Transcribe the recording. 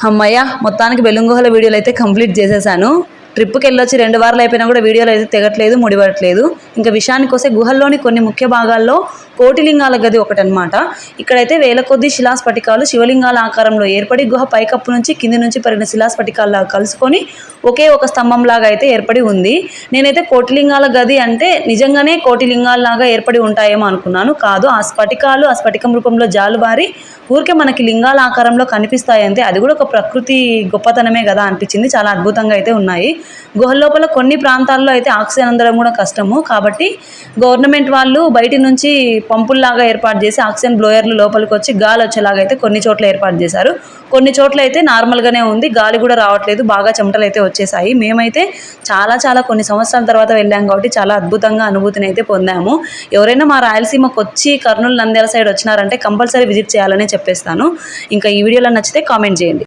అమ్మయ్య మొత్తానికి బెలుంగుహల వీడియోలు అయితే కంప్లీట్ చేసేసాను. ట్రిప్కి వెళ్ళొచ్చి 2 వారాలు అయిపోయినా కూడా వీడియోలు అయితే తెగట్లేదు, ముడిపడట్లేదు. ఇంకా విషయానికి వస్తే గుహల్లోని కొన్ని ముఖ్య భాగాల్లో కోటిలింగాల గది ఒకటనమాట. ఇక్కడైతే వేల కొద్ది శిలాస్ఫటికాలు శివలింగాల ఆకారంలో ఏర్పడి గుహ పైకప్పు నుంచి కింది నుంచి పరిగిన శిలాస్ఫటికాల్లాగా కలుసుకొని ఒకే ఒక స్తంభంలాగా అయితే ఏర్పడి ఉంది. నేనైతే కోటిలింగాల గది అంటే నిజంగానే కోటిలింగాల్లాగా ఏర్పడి ఉంటాయేమో అనుకున్నాను. కాదు, ఆ స్ఫటికాలు ఆ స్ఫటికం రూపంలో జాలువారి ఊరికే మనకి లింగాల ఆకారంలో కనిపిస్తాయి అంతే. అది కూడా ఒక ప్రకృతి గొప్పతనమే కదా అనిపించింది. చాలా అద్భుతంగా అయితే ఉన్నాయి. గుహ లోపల కొన్ని ప్రాంతాల్లో అయితే ఆక్సిజన్ అందడం కూడా కష్టము. కాబట్టి గవర్నమెంట్ వాళ్ళు బయటి నుంచి పంపుల్లాగా ఏర్పాటు చేసి ఆక్సిజన్ బ్లోయర్లు లోపలికి వచ్చి గాలి వచ్చేలాగా అయితే కొన్ని చోట్ల ఏర్పాటు చేశారు. కొన్ని చోట్ల అయితే నార్మల్గానే ఉంది, గాలి కూడా రావట్లేదు, బాగా చెమటలు అయితే వచ్చేసాయి. మేమైతే చాలా కొన్ని సంవత్సరాల తర్వాత వెళ్ళాం కాబట్టి చాలా అద్భుతంగా అనుభూతిని అయితే పొందాము. ఎవరైనా మా రాయలసీమకు వచ్చి కర్నూలు నంద్యాల సైడ్ వచ్చినారంటే కంపల్సరీ విజిట్ చేయాలని చెప్పేస్తాను. ఇంకా ఈ వీడియోలో నచ్చితే కామెంట్ చేయండి.